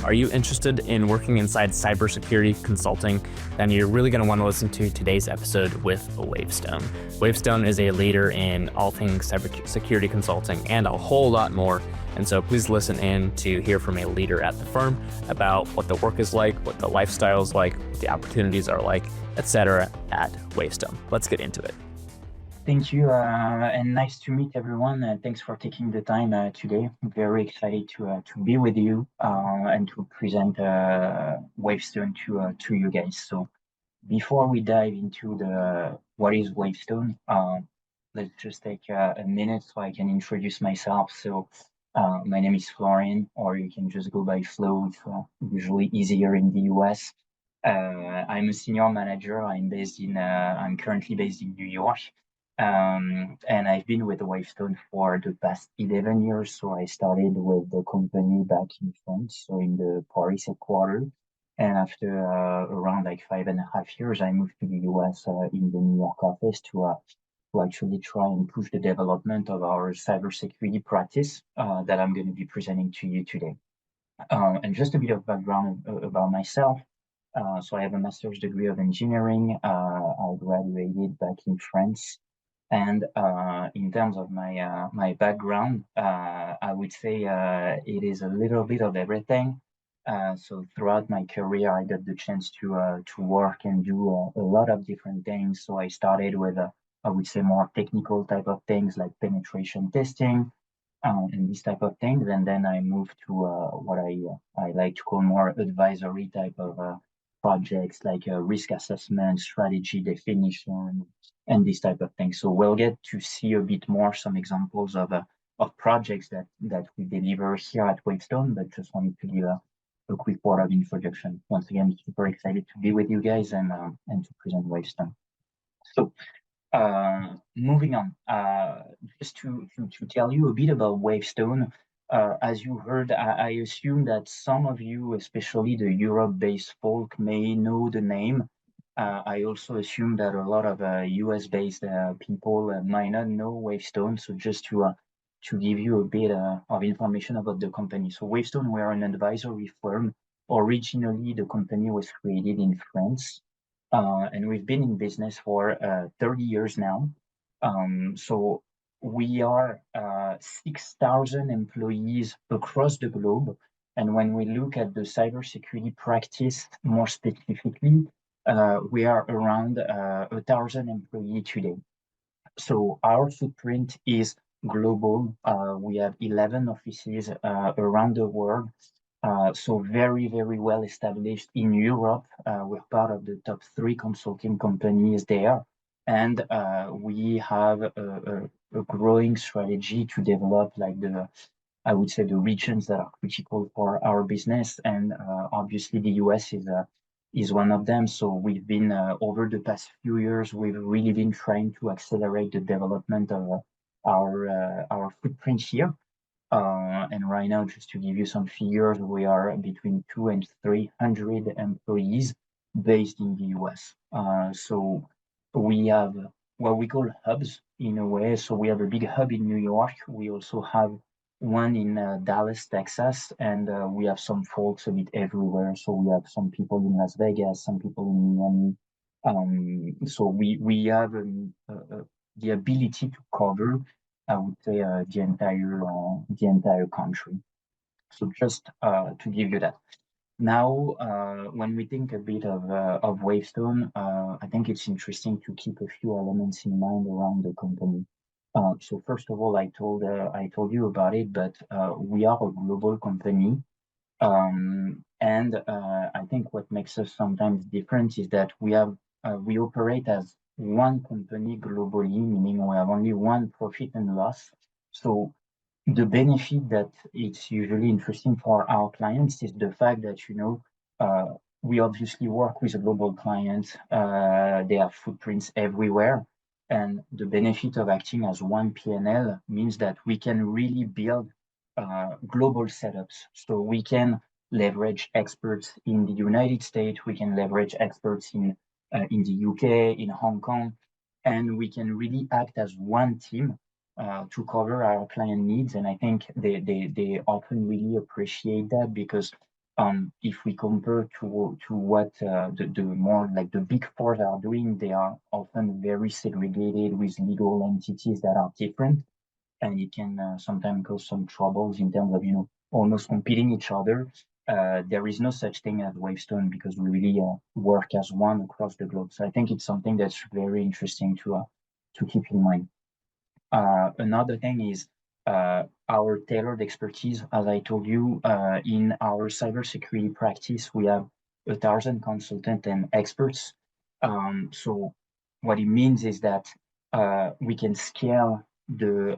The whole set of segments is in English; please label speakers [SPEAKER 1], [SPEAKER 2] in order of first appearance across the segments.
[SPEAKER 1] Are you interested in working inside cybersecurity consulting? Then you're really going to want to listen to today's episode with Wavestone. Wavestone is a leader in all things cybersecurity consulting and a whole lot more. And so please listen in to hear from a leader at the firm about what the work is like, what the lifestyle is like, what the opportunities are like, etc. at Wavestone. Let's get into it.
[SPEAKER 2] Thank you, and nice to meet everyone. Thanks for taking the time today. I'm very excited to be with you and to present Wavestone to you guys. So before we dive into the what is Wavestone, let's just take a minute so I can introduce myself. So my name is Florian, or you can just go by Flo. It's usually easier in the US. I'm a senior manager. I'm currently based in New York. And I've been with Wavestone for the past 11 years. So I started with the company back in France, so in the Paris headquarters. And after around like 5.5 years, I moved to the US in the New York office to actually try and push the development of our cybersecurity practice that I'm going to be presenting to you today. And just a bit of background about myself. So I have a master's degree of engineering. I graduated back in France. And in terms of my background, I would say it is a little bit of everything. So throughout my career, I got the chance to work and do a lot of different things. So I started with I would say more technical type of things like penetration testing and this type of things. And then I moved to what I like to call more advisory type of projects like risk assessment, strategy definition, and this type of thing. So we'll get to see a bit more some examples of projects that we deliver here at Wavestone, but just wanted to give a quick word of introduction. Once again, super excited to be with you guys and to present Wavestone. So moving on, just to tell you a bit about Wavestone. As you heard, I assume that some of you, especially the Europe-based folk, may know the name. I also assume that a lot of US-based people might not know Wavestone. So just to give you a bit of information about the company. So Wavestone, we're an advisory firm. Originally, the company was created in France. And we've been in business for 30 years now. So we are 6,000 employees across the globe. And when we look at the cybersecurity practice more specifically, we are around 1,000 employees today. So our footprint is global. We have 11 offices around the world. So very, very well established in Europe. We're part of the top 3 consulting companies there. And we have a growing strategy to develop like I would say the regions that are critical for our business. And obviously the US is one of them. So we've been over the past few years, we've really been trying to accelerate the development of our footprint here. And right now, just to give you some figures, we are between 200 and 300 employees based in the US. So we have what we call hubs in a way. So we have a big hub in New York. We also have one in Dallas, Texas, and we have some folks a bit everywhere. So we have some people in Las Vegas, some people in Miami. So we have the ability to cover, I would say, the entire country. So just to give you that. Now, when we think a bit of Wavestone, I think it's interesting to keep a few elements in mind around the company. So first of all, I told you about it, but we are a global company. And I think what makes us sometimes different is that we operate as one company globally, meaning we have only one profit and loss. So the benefit that it's usually interesting for our clients is the fact that, we obviously work with global clients. They have footprints everywhere. And the benefit of acting as one P&L means that we can really build global setups. So we can leverage experts in the United States, we can leverage experts in the UK, in Hong Kong, and we can really act as one team to cover our client needs. And I think they often really appreciate that because If we compare to what the more like the big fours are doing, they are often very segregated with legal entities that are different, and it can sometimes cause some troubles in terms of almost competing each other. There is no such thing as Wavestone because we really work as one across the globe. So I think it's something that's very interesting to keep in mind. Another thing is our tailored expertise. As I told you, in our cybersecurity practice, we have 1,000 consultants and experts. So what it means is that we can scale the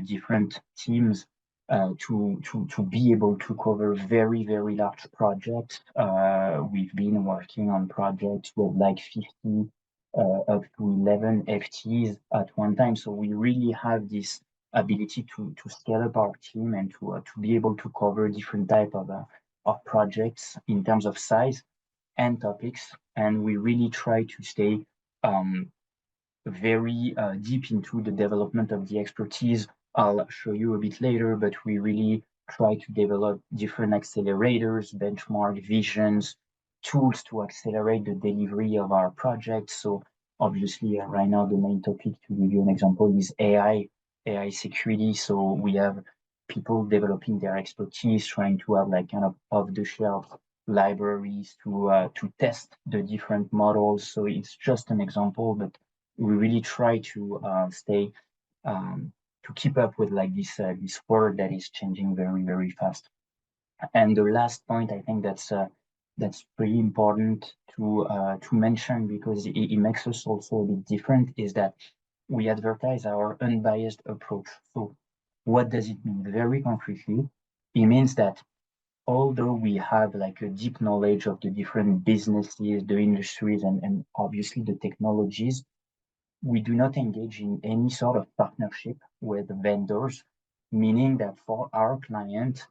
[SPEAKER 2] different teams to be able to cover very large projects. We've been working on projects with like 50 up to 11 FTEs at one time. So we really have this ability to scale up our team and to be able to cover different type of projects in terms of size and topics. And we really try to stay very deep into the development of the expertise. I'll show you a bit later, but we really try to develop different accelerators, benchmark visions, tools to accelerate the delivery of our projects. So obviously, right now, the main topic, to give you an example, is AI security. So we have people developing their expertise, trying to have like kind of off-the-shelf libraries to test the different models. So it's just an example, but we really try to stay to keep up with like this world that is changing very fast. And the last point, I think that's pretty important to mention because it makes us also a bit different, is that we advertise our unbiased approach. So what does it mean? Very concretely, it means that although we have like a deep knowledge of the different businesses, the industries, and obviously the technologies, we do not engage in any sort of partnership with vendors, meaning that for our client,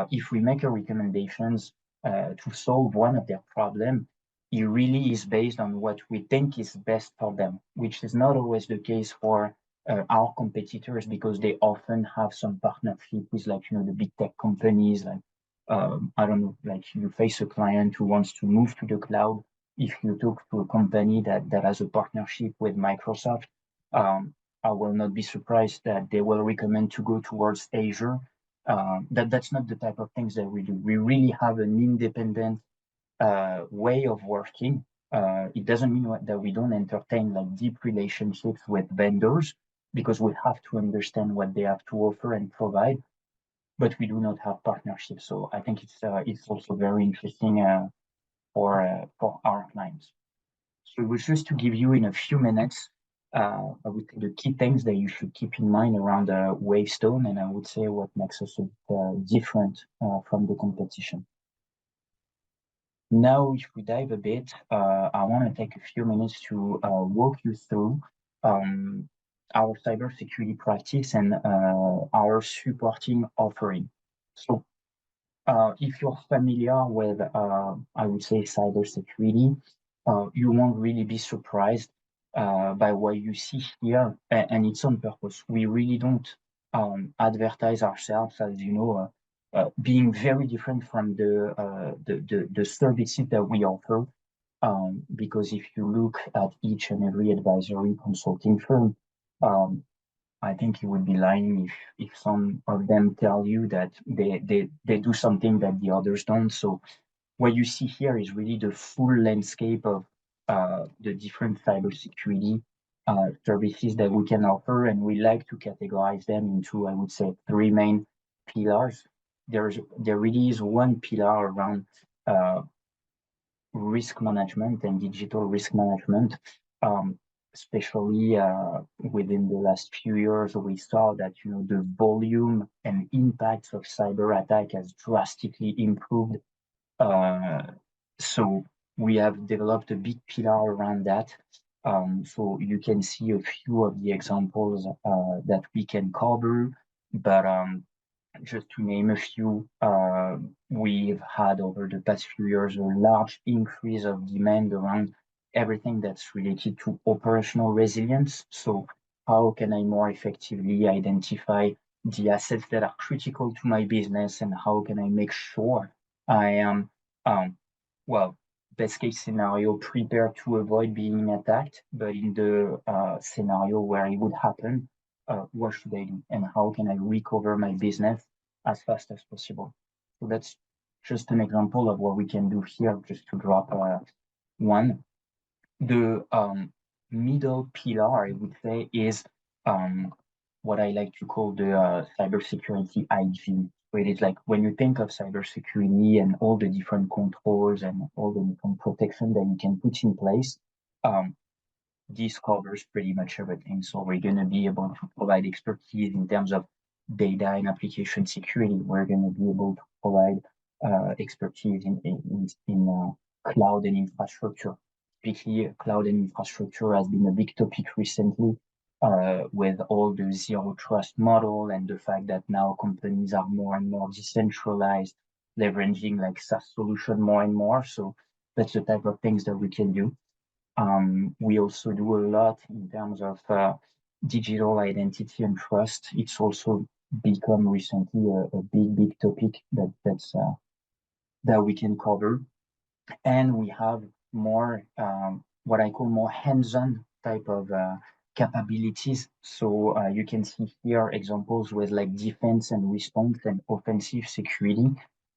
[SPEAKER 2] if we make a recommendations to solve one of their problem, it really is based on what we think is best for them, which is not always the case for our competitors because they often have some partnership with like the big tech companies. Like I don't know, like you face a client who wants to move to the cloud. If you talk to a company that has a partnership with Microsoft, I will not be surprised that they will recommend to go towards Azure. That's not the type of things that we do. We really have an independent way of working. It doesn't mean that we don't entertain like deep relationships with vendors because we have to understand what they have to offer and provide, but we do not have partnerships. So I think it's also very interesting for our clients. So it was just to give you in a few minutes, I would say the key things that you should keep in mind around Wavestone, and I would say what makes us a bit different from the competition. Now, if we dive a bit, I want to take a few minutes to walk you through our cybersecurity practice and our supporting offering. So if you're familiar with, I would say, cybersecurity, you won't really be surprised by what you see here, and it's on purpose. We really don't advertise ourselves as, being very different from the services that we offer. Because if you look at each and every advisory consulting firm, I think you would be lying if some of them tell you that they do something that the others don't. So what you see here is really the full landscape of the different cybersecurity services that we can offer, and we like to categorize them into, I would say, three main pillars. There really is one pillar around risk management and digital risk management. Especially within the last few years, we saw that the volume and impacts of cyber attack has drastically improved. So we have developed a big pillar around that. So you can see a few of the examples that we can cover, but just to name a few, we've had over the past few years a large increase of demand around everything that's related to operational resilience. So how can I more effectively identify the assets that are critical to my business, and how can I make sure I am, well, best case scenario, prepared to avoid being attacked, but in the scenario where it would happen, what should I do and how can I recover my business as fast as possible? So that's just an example of what we can do here, just to drop one. The middle pillar, I would say, is what I like to call the cybersecurity hygiene. So it is like when you think of cybersecurity and all the different controls and all the different protection that you can put in place, um, this covers pretty much everything. So we're going to be able to provide expertise in terms of data and application security. We're going to be able to provide expertise in cloud and infrastructure. Particularly, cloud and infrastructure has been a big topic recently with all the zero trust model and the fact that now companies are more and more decentralized, leveraging like SaaS solution more and more. So that's the type of things that we can do. We also do a lot in terms of digital identity and trust. It's also become recently a big topic that we can cover. And we have more what I call more hands-on type of capabilities. So you can see here examples with like defense and response and offensive security.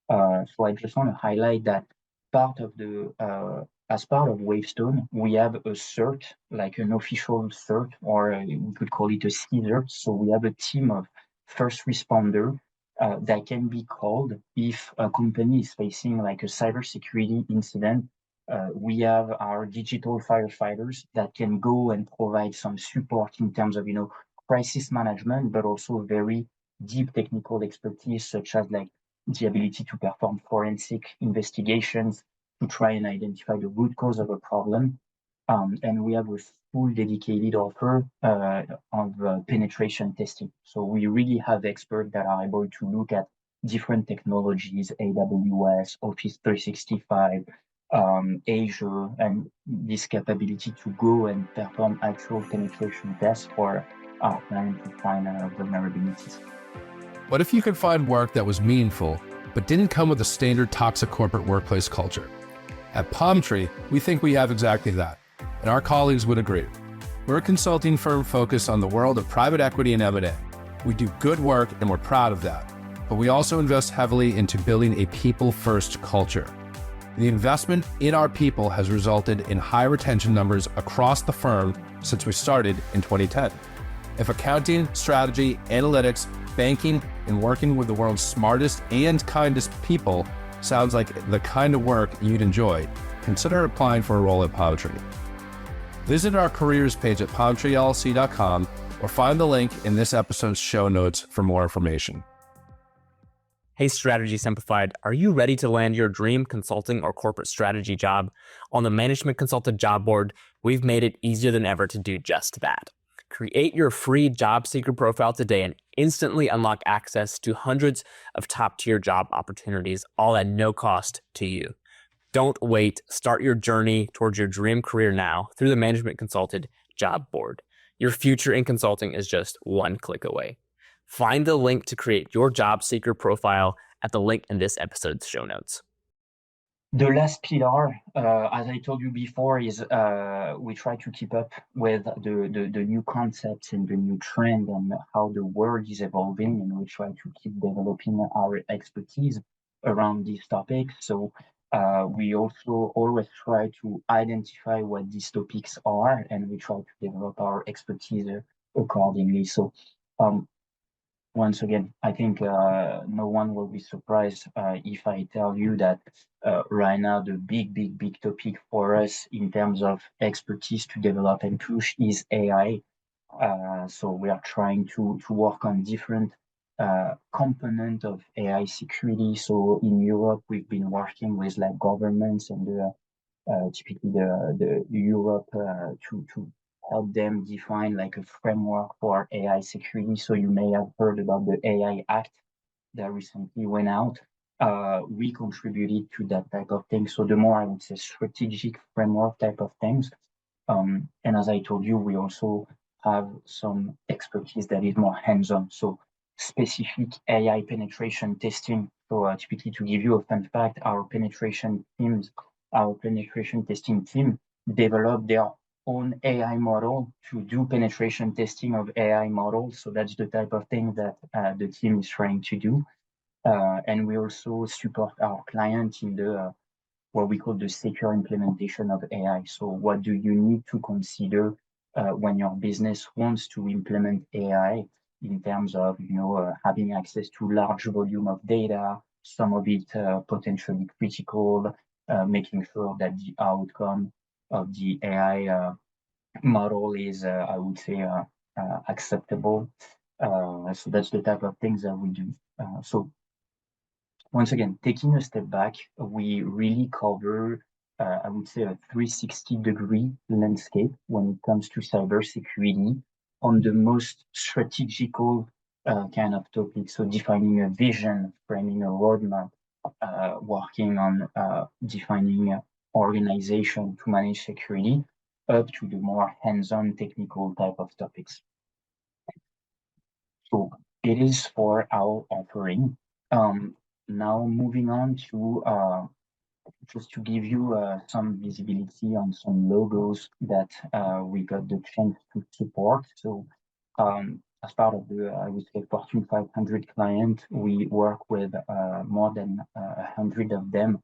[SPEAKER 2] So I just want to highlight that part of the as part of Wavestone, we have a cert, like an official cert, or we could call it a CSERT. So we have a team of first responder that can be called if a company is facing like a cybersecurity incident. We have our digital firefighters that can go and provide some support in terms of, crisis management, but also very deep technical expertise, such as like the ability to perform forensic investigations to try and identify the root cause of a problem. And we have a full dedicated offer of penetration testing. So we really have experts that are able to look at different technologies, AWS, Office 365, Azure, and this capability to go and perform actual penetration tests for our clients to find vulnerabilities.
[SPEAKER 3] What if you could find work that was meaningful, but didn't come with a standard toxic corporate workplace culture? At Palm Tree, we think we have exactly that, and our colleagues would agree. We're a consulting firm focused on the world of private equity and M&A. We do good work and we're proud of that, but we also invest heavily into building a people-first culture. The investment in our people has resulted in high retention numbers across the firm since we started in 2010. If accounting, strategy, analytics, banking, and working with the world's smartest and kindest people sounds like the kind of work you'd enjoy, consider applying for a role at Palm Tree. Visit our careers page at palmtreellc.com or find the link in this episode's show notes for more information.
[SPEAKER 1] Hey, Strategy Simplified, are you ready to land your dream consulting or corporate strategy job? On the Management Consultant job board, we've made it easier than ever to do just that. Create your free job seeker profile today and instantly unlock access to hundreds of top-tier job opportunities, all at no cost to you. Don't wait. Start your journey towards your dream career now through the Management Consultant job board. Your future in consulting is just one click away. Find the link to create your job seeker profile at the link in this episode's show notes.
[SPEAKER 2] The last pillar, as I told you before, is we try to keep up with the new concepts and the new trend and how the world is evolving, and we try to keep developing our expertise around these topics. So we also always try to identify what these topics are, and we try to develop our expertise accordingly. So once again, I think no one will be surprised if I tell you that right now the big topic for us in terms of expertise to develop and push is AI. So we are trying to work on different component of AI security. So in Europe, we've been working with like governments and typically the Europe to help them define like a framework for AI security. So you may have heard about the AI Act that recently went out. We contributed to that type of thing. So the more I would say strategic framework type of things. And as I told you, we also have some expertise that is more hands-on. So specific AI penetration testing So typically, to give you a fun fact, our penetration testing team developed their own AI model to do penetration testing of AI models. So that's the type of thing that the team is trying to do. And we also support our client in the what we call the secure implementation of AI. So what do you need to consider when your business wants to implement AI in terms of having access to large volume of data, some of it potentially critical, making sure that the outcome of the AI model is, I would say, acceptable. So that's the type of things that we do. So once again, taking a step back, we really cover, I would say, a 360-degree landscape when it comes to cybersecurity on the most strategical kind of topics. So defining a vision, framing a roadmap, working on defining organization to manage security, up to the more hands-on technical type of topics. So it is for our offering. Now moving on to just to give you some visibility on some logos that we got the chance to support. So as part of the, I would say, Fortune 500 client, we work with more than 100 of them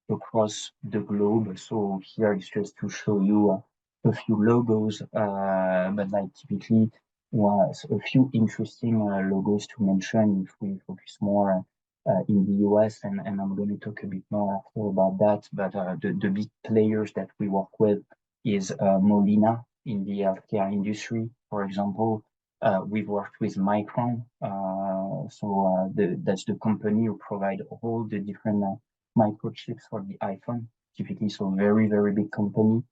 [SPEAKER 2] across the globe. So here is just to show you a few logos, but like typically was a few interesting logos to mention if we focus more in the US, and I'm going to talk a bit more after about that. But the big players that we work with is Molina in the healthcare industry, for example. We've worked with Micron, that's the company who provide all the different microchips for the iPhone, typically. So very, very big company.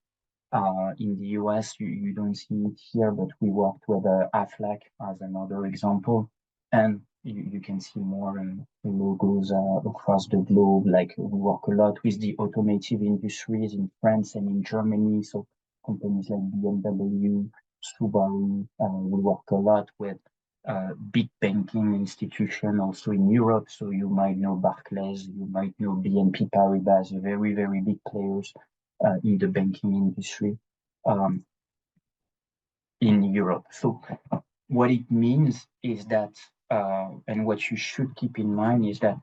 [SPEAKER 2] In the US, you don't see it here, but we worked with Aflac as another example. And you can see more logos across the globe. Like we work a lot with the automotive industries in France and in Germany. So companies like BMW, Subaru. We work a lot with big banking institution also in Europe. So you might know Barclays, you might know BNP Paribas, very, very big players in the banking industry in Europe. So what it means is that, and what you should keep in mind is that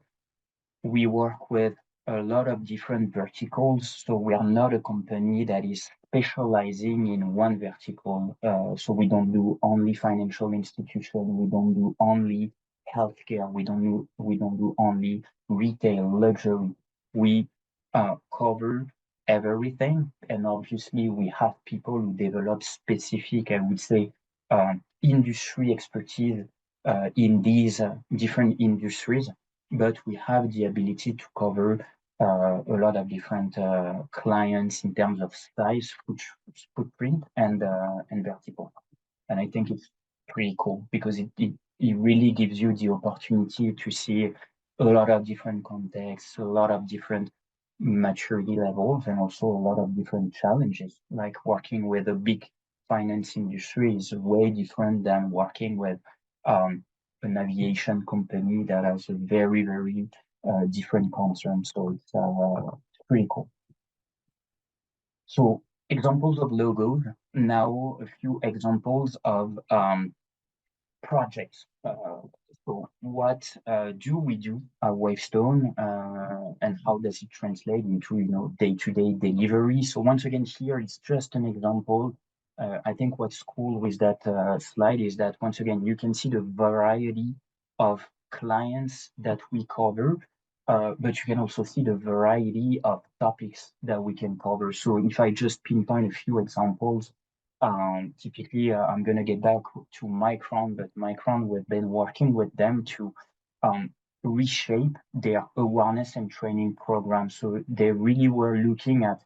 [SPEAKER 2] we work with a lot of different verticals. So we are not a company that is specializing in one vertical. So we don't do only financial institution. We don't do only healthcare. We don't do only retail, luxury. We cover everything. And obviously we have people who develop specific, I would say, industry expertise in these different industries, but we have the ability to cover a lot of different clients in terms of size, footprint, and vertical. And I think it's pretty cool because it really gives you the opportunity to see a lot of different contexts, a lot of different maturity levels, and also a lot of different challenges. Like working with a big finance industry is way different than working with an aviation company that has a very, very different concern. So it's pretty cool. So examples of logos. Now a few examples of projects. So what do we do at Wavestone, and how does it translate into day-to-day delivery? So once again, here it's just an example. I think what's cool with that slide is that once again you can see the variety of clients that we cover, but you can also see the variety of topics that we can cover. So if I just pinpoint a few examples, typically I'm going to get back to Micron, but Micron, we've been working with them to reshape their awareness and training program. So they really were looking at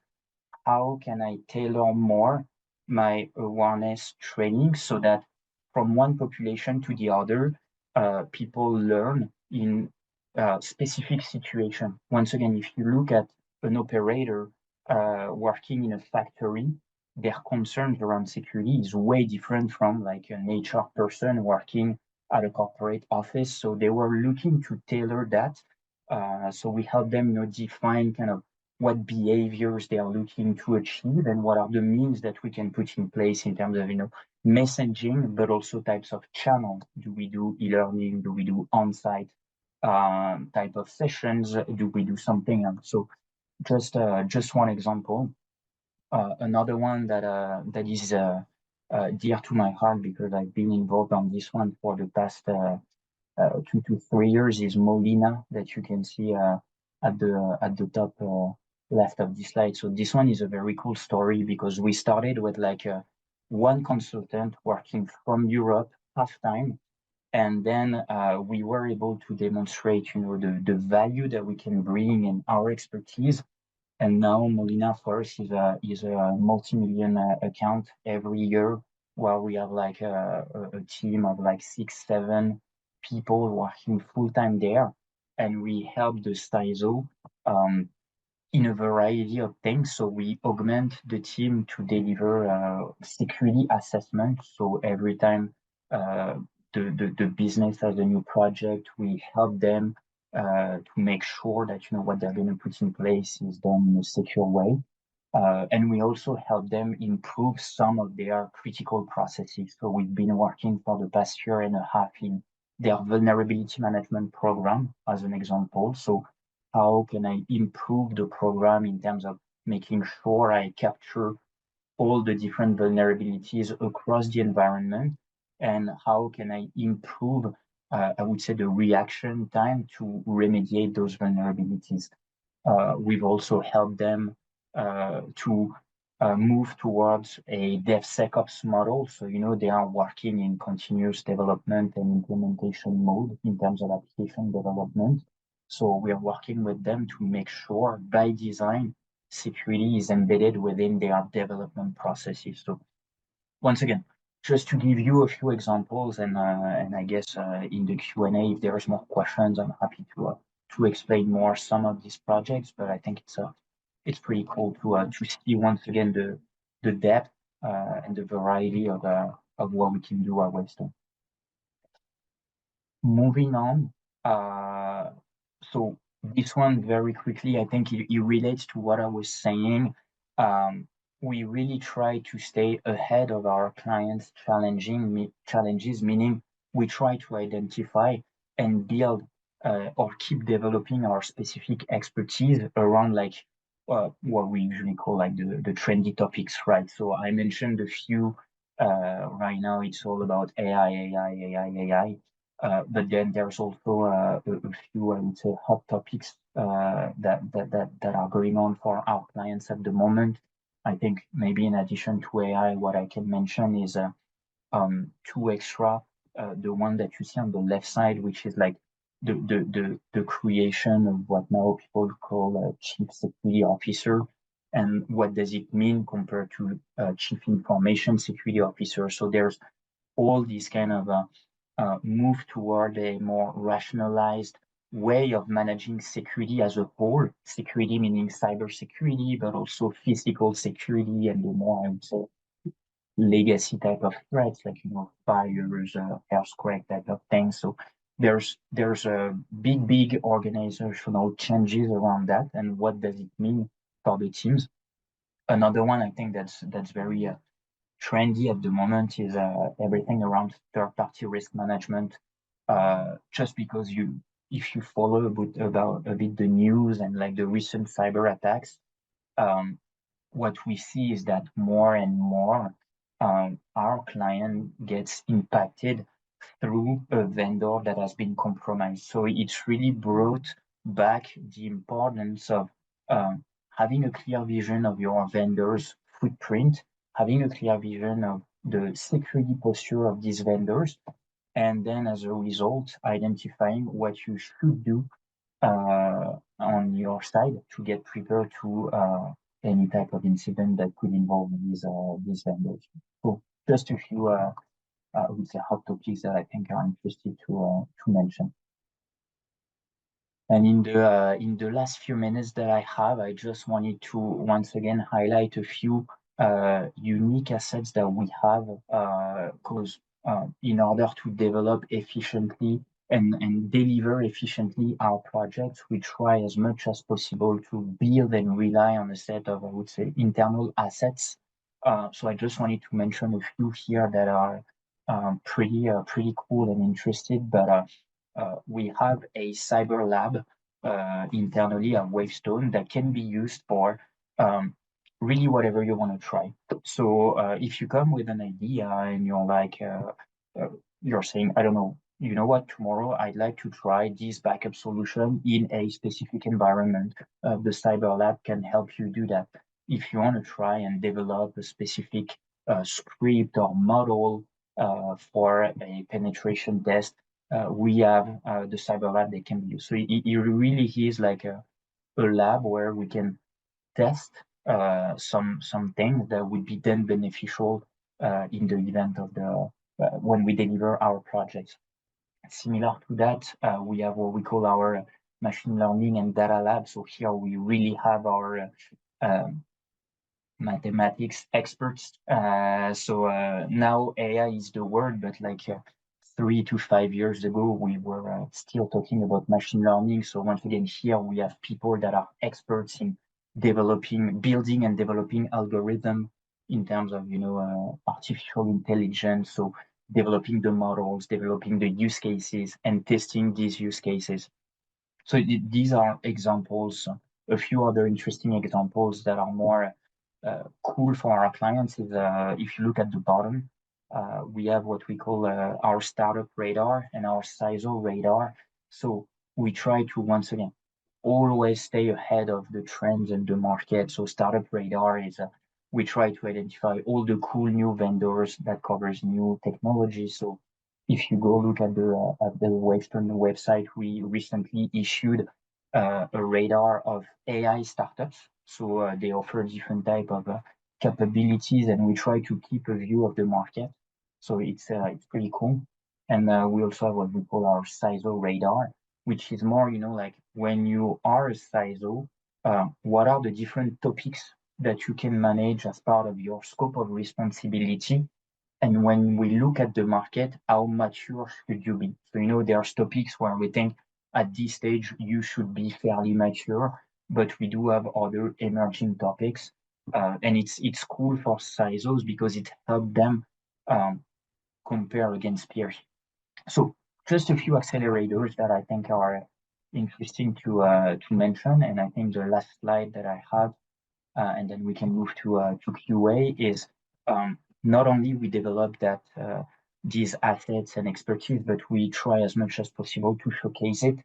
[SPEAKER 2] how can I tailor more my awareness training so that from one population to the other, people learn in specific situation. Once again, if you look at an operator working in a factory, their concerns around security is way different from like an HR person working at a corporate office. So they were looking to tailor that So we help them, define kind of what behaviors they are looking to achieve and what are the means that we can put in place in terms of, messaging, but also types of channels. Do we do e-learning? Do we do on-site type of sessions? Do we do something else? So just one example. Another one that is dear to my heart because I've been involved on this one for the past 2 to 3 years is Molina that you can see at the top left of this slide. So this one is a very cool story because we started with like one consultant working from Europe half time, and then we were able to demonstrate, the value that we can bring in our expertise. And now Molina for us is a multi-million account every year, where we have like a team of like 6, 7 people working full time there, and we help the CISO in a variety of things. So we augment the team to deliver security assessment. So every time the business has a new project, we help them to make sure that what they're going to put in place is done in a secure way. And we also help them improve some of their critical processes. So we've been working for the past year and a half in their vulnerability management program, as an example. So how can I improve the program in terms of making sure I capture all the different vulnerabilities across the environment, and how can I improve, I would say, the reaction time to remediate those vulnerabilities. We've also helped them to move towards a DevSecOps model. So, they are working in continuous development and implementation mode in terms of application development. So we are working with them to make sure by design, security is embedded within their development processes. So once again, just to give you a few examples, and I guess in the Q&A, if there's more questions, I'm happy to explain more some of these projects. But I think it's pretty cool to see once again the depth and the variety of what we can do at Wavestone. Moving on, so this one very quickly, I think it relates to what I was saying. We really try to stay ahead of our clients' challenges, meaning we try to identify and build or keep developing our specific expertise around like what we usually call like the trendy topics, right? So I mentioned a few. Right now, it's all about AI. But then there's also a few, I would say, hot topics that are going on for our clients at the moment. I think maybe in addition to AI, what I can mention is two extra. The one that you see on the left side, which is like the creation of what now people call a chief security officer. And what does it mean compared to chief information security officer? So there's all these kind of move toward a more rationalized way of managing security as a whole. Security meaning cybersecurity, but also physical security and the more, I would say, legacy type of threats, like fires, earthquake type of things. So there's a big organizational changes around that, and what does it mean for the teams? Another one I think that's very trendy at the moment is everything around third-party risk management. Just because if you follow a bit the news and like the recent cyber attacks, what we see is that more and more our client gets impacted through a vendor that has been compromised. So it's really brought back the importance of having a clear vision of your vendor's footprint, having a clear vision of the security posture of these vendors, and then as a result, identifying what you should do on your side to get prepared to any type of incident that could involve these vendors. So just a few, I would say, hot topics that I think are interesting to mention. And in the last few minutes that I have, I just wanted to once again highlight a few unique assets that we have, because in order to develop efficiently and deliver efficiently our projects. We try as much as possible to build and rely on a set of, I would say, internal assets. So I just wanted to mention a few here that are pretty cool and interesting. But we have a cyber lab internally at Wavestone that can be used for really whatever you want to try. So if you come with an idea and you're like, you're saying, I don't know, you know what, tomorrow I'd like to try this backup solution in a specific environment. The Cyber Lab can help you do that. If you want to try and develop a specific script or model for a penetration test, we have the Cyber Lab that can be used. So it really is like a lab where we can test some things that would be then beneficial in the event of the when we deliver our projects. Similar to that, we have what we call our machine learning and data lab. So here we really have our mathematics experts. So now AI is the word, but like 3 to 5 years ago, we were still talking about machine learning. So once again, here we have people that are experts in building and developing algorithm in terms of, artificial intelligence. So developing the models, developing the use cases, and testing these use cases. So these are examples. A few other interesting examples that are more cool for our clients is if you look at the bottom, we have what we call our startup radar and our CISO radar. So we try to, once again, always stay ahead of the trends in the market. So startup radar is we try to identify all the cool new vendors that covers new technology. So if you go look at the Wavestone website, we recently issued a radar of AI startups. So they offer different type of capabilities, and we try to keep a view of the market. So it's pretty cool. And we also have what we call our CISO radar, which is more, like when you are a CISO, what are the different topics that you can manage as part of your scope of responsibility? And when we look at the market, how mature should you be? So, there's topics where we think at this stage you should be fairly mature, but we do have other emerging topics. And it's cool for CISOs because it helps them compare against peers. So just a few accelerators that I think are interesting to mention. And I think the last slide that I have, and then we can move to QA, is not only we develop these assets and expertise, but we try as much as possible to showcase it.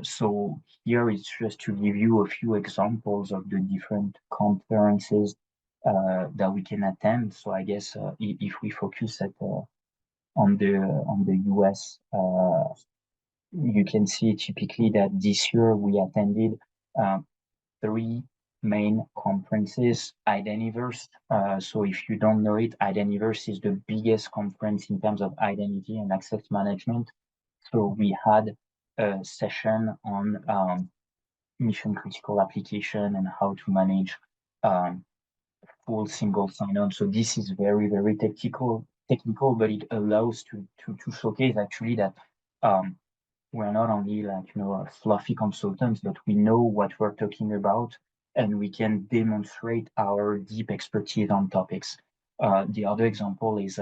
[SPEAKER 2] So here it's just to give you a few examples of the different conferences that we can attend. So I guess if we focus on the US, you can see typically that this year we attended 3 main conferences. Ideniverse. So if you don't know it, Ideniverse is the biggest conference in terms of identity and access management. So we had a session on mission critical application and how to manage full single sign-on. So this is very, very technical, but it allows to showcase actually that we're not only fluffy consultants, but we know what we're talking about, and we can demonstrate our deep expertise on topics. The other example is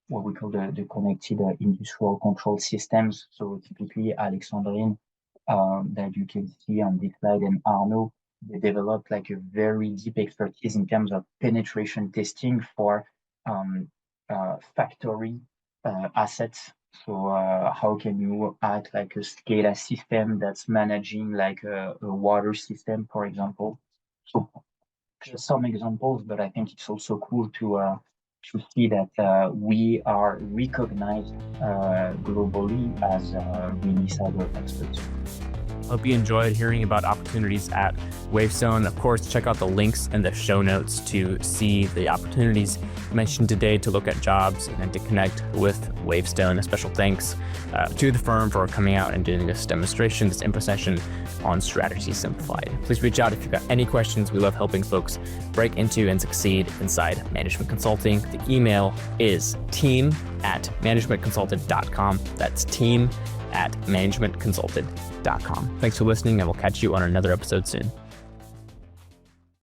[SPEAKER 2] what we call the connected industrial control systems. So typically Alexandrine, that you can see on this slide, and Arnaud, they developed like a very deep expertise in terms of penetration testing for factory assets. So how can you add like a SCADA system that's managing like a water system, for example? So just some examples, but I think it's also cool to see that we are recognized globally as really cyber experts.
[SPEAKER 1] Hope you enjoyed hearing about opportunities at Wavestone. Of course, check out the links in the show notes to see the opportunities mentioned today, to look at jobs and to connect with Wavestone. A special thanks to the firm for coming out and doing this demonstration, this info session on Strategy Simplified. Please reach out if you've got any questions. We love helping folks break into and succeed inside management consulting. The email is team team@managementconsulted.com. That's team@managementconsulted.com. Thanks for listening, and we'll catch you on another episode soon.